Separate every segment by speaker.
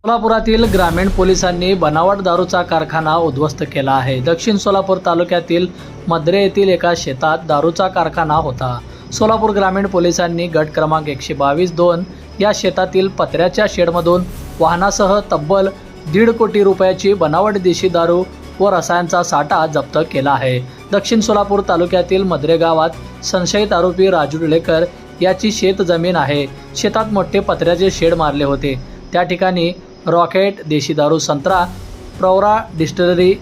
Speaker 1: सोलापुरातील ग्रामीण पोलिसांनी बनावट दारूचा कारखाना उद्ध्वस्त केला आहे। दक्षिण सोलापूर तालुक्यातील मद्रे येथील एका शेतात दारूचा कारखाना होता। सोलापूर ग्रामीण पोलिसांनी गट क्रमांक 122-2 या शेतातील पत्र्याच्या शेडमधून वाहनासह तब्बल 1.5 कोटी रुपयाची बनावट देशी दारू व रसायनांचा साठा जप्त केला आहे। दक्षिण सोलापूर तालुक्यातील मद्रे गावात संशयित आरोपी राजू टिळेकर याची शेत जमीन आहे। शेतात मोठे पत्र्याचे शेड मारले होते। त्या ठिकाणी रॉकेट देशी दारू संत्रा, प्रवरा डिस्टिलरी,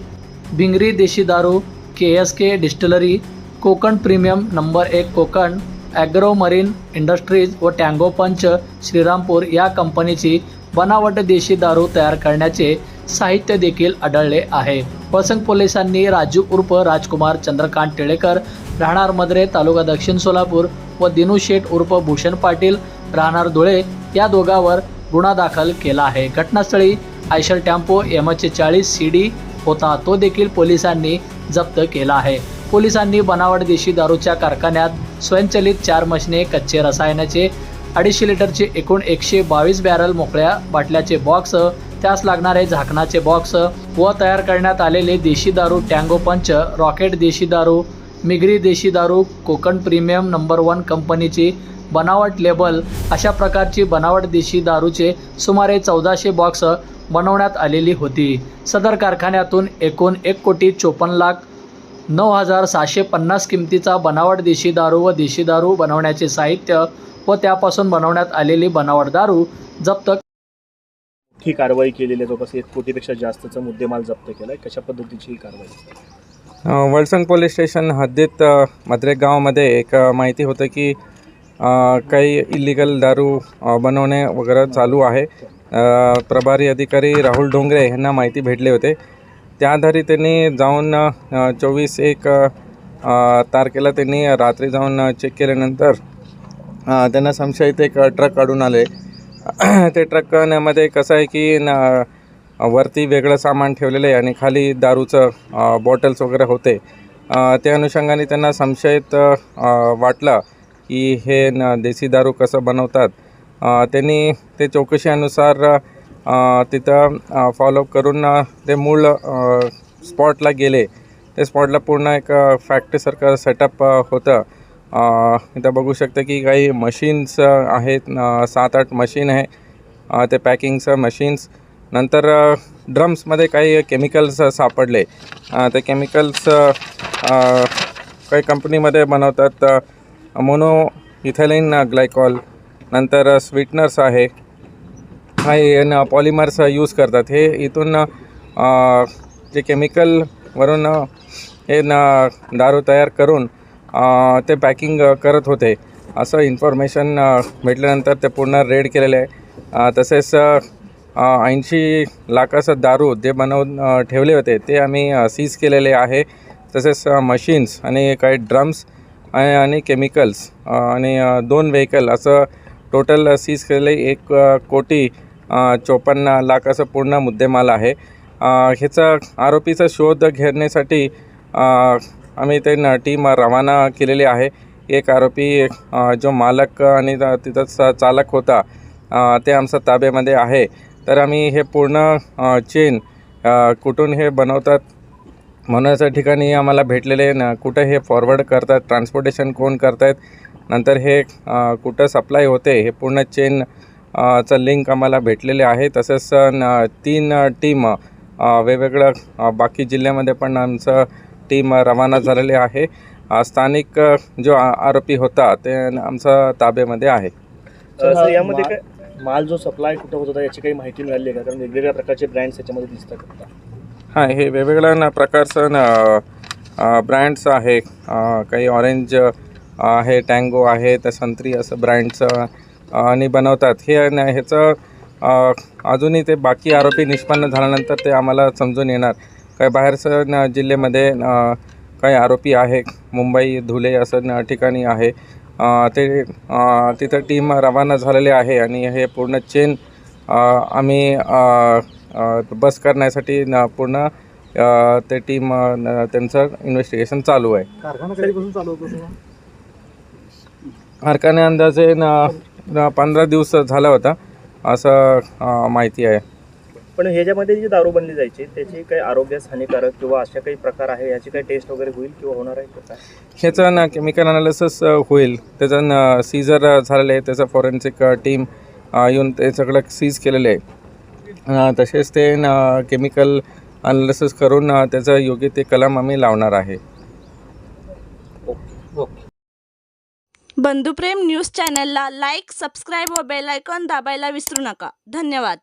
Speaker 1: भिंगरी देशी दारू, KSK distillery, Konkan premium number 1 Konkan, agro marine industries व टँगो पंच श्रीरामपूर या कंपनीची बनावट देशी दारू तयार करण्याचे साहित्य देखील आढळले आहे। वसंग पोलिसांनी राजू उर्फ राजकुमार चंद्रकांत टिळेकर राहणार मद्रे तालुका दक्षिण सोलापूर व दिनू शेठ उर्फ भूषण पाटील राहणार धुळे या दोघांवर गुन्हा दाखल केला आहे। घटनास्थळी आयशर टेम्पो MH40 CD होता, तो देखील पोलिसांनी जप्त केला आहे। पोलिसांनी बनावट देशी दारूच्या कारखान्यात स्वयंचलित 4 मशिने, कच्चे रसायनाचे 250 लिटरचे एकूण 122 बॅरल मोकळ्या बाटल्याचे बॉक्स, त्यास लागणारे झाकणाचे बॉक्स व तयार करण्यात आलेले देशी दारू टँगो पंच, रॉकेट देशी दारू, मिगरी देशी दारू, कोकण प्रीमियम नंबर 1 कंपनीची बनावट लेबल अशा प्रकारची बनावट देशी दारूचे सुमारे 1400 बॉक्स बनवण्यात आलेली होती। सदर कारखान्यातून एकूण 1,54,09,750 किमतीचा बनावट देशी दारू व देशी दारू बनवण्याचे साहित्य व त्यापासून बनवण्यात आलेली बनावट दारू जप्त
Speaker 2: ही कारवाई केलेली आहे। जवळपास 1 कोटीपेक्षा जास्तचा मुद्देमाल जप्त केला आहे। कशा पद्धतीची ही कारवाई?
Speaker 3: वळसंग पोलीस स्टेशन हद्दीत मद्रे गावामध्ये एक माहिती होतं की काही इलिगल दारू बनवणे वगैरे चालू आहे। प्रभारी अधिकारी राहुल डोंगरे यांना माहिती भेटले होते। त्या आधारे त्यांनी जाऊन 24/1 तारखेला त्यांनी रात्री जाऊन चेक केल्यानंतर त्यांना संशयित एक ट्रक काढून आले। ते ट्रकमध्ये कसं आहे की वरती वेगळं सामान ठेवलेलं आहे आणि खाली दारूचं बॉटल्स वगैरे होते। त्या अनुषंगाने त्यांना संशयित वाटलं की हे देशी दारू कसं बनवतात। त्यांनी ते चौकशीनुसार तिथं फॉलोअप करून ते मूळ स्पॉटला गेले। ते स्पॉटला पूर्ण एक फॅक्टरीसारखं सेटअप होतं। इथं बघू शकता की काही मशीन्स आहेत, 7-8 मशीन आहे ते पॅकिंगचं मशीन्स। नंतर ड्रम्समध्ये काही केमिकल्स सापडले। ते केमिकल्स काही कंपनीमध्ये बनवतात, मोनो इथिलीन ग्लायकॉल, नंतर स्वीटनर्स आहे, हे पॉलिमर्स यूज करतात। हे इथून जे केमिकलवरून हे दारू तयार करून ते पॅकिंग करत होते असं इन्फॉर्मेशन भेटल्यानंतर ते पूर्ण रेड केलेले आहे। तसेच 80 लाखाचं दारू जे बनवून ठेवले होते ते आम्ही सीज केलेले आहे। तसेच मशीन्स आणि काही ड्रम्स आणि केमिकल्स आणि 2 व्हेकल असं टोटल सीज केलेले 1,54 लाखाचं पूर्ण मुद्देमाल आहे। ह्याचा आरोपीचा शोध घेण्यासाठी आम्ही ते टीम रवाना केलेली आहे। एक आरोपी जो मालक आणि तिथंच चालक होता ते आमच्या ताब्यामध्ये आहे। तर आम्ही हे पूर्ण चेन कुठून हे बनवतात म्हणण्याच्या ठिकाणी आम्हाला भेटलेले कुठं हे फॉरवर्ड करतात, ट्रान्सपोर्टेशन कोण करतायत, नंतर हे कुठं सप्लाय होते, हे पूर्ण चेन चं लिंक आम्हाला भेटलेले आहे। तसेच 3 टीम वेगवेगळ्या बाकी जिल्ह्यामध्ये पण आमचं टीम रवाना झालेले आहे। स्थानिक जो आरोपी होता ते आमच्या ताब्यामध्ये आहे।
Speaker 2: सर, यामध्ये काय माल जो सप्लाय कुठं होत होता याची काही माहिती मिळाली आहे का? कारण वेगवेगळ्या प्रकारचे ब्रँड्स याच्यामध्ये दिसतात।
Speaker 3: हां, हे वेगवेगळ्या प्रकारचं ब्रँड्स आहे। काही ऑरेंज आहे, टँगो आहे, तर संत्री असं ब्रँड्स आणि बनवतात। ह्याचं अजूनही ते बाकी आरोपी निष्पन्न झाल्यानंतर ते आम्हाला समजून येणार। काही बाहेरचं जिल्ह्यामध्ये काही आरोपी आहे, मुंबई, धुळे असं ठिकाणी आहे। ते तिथं टीम रवाना झालेले आहे आणि हे पूर्ण चेन आम्ही बस करण्यासाठी पूर्ण ते टीम त्यांचं इन्व्हेस्टिगेशन चालू आहे।
Speaker 2: कारखाना कधीपासून चालू होतो?
Speaker 3: कारखाने अंदाजे 15 दिवस झाला होता असं माहिती आहे।
Speaker 2: पण ह्याच्यामध्ये जी दारू बनली जायची त्याची काही आरोग्यास हानिकारक किंवा अशा काही प्रकार आहे याची काही टेस्ट वगैरे होईल किंवा होणार आहे का काय?
Speaker 3: ह्याचं ना केमिकल अनालिसिस होईल. त्याचं सीजर झालेलं आहे, त्याचं फॉरेन्सिक टीम येऊन ते सगळं सीज केलेलं आहे. तसेच ते केमिकल अनालिसिस करून त्याचं योग्य ते कलम आम्ही लावणार आहे.
Speaker 4: बंधुप्रेम न्यूज चॅनलला लाईक, सबस्क्राईब व बेल आयकॉन दाबायला विसरू नका. धन्यवाद.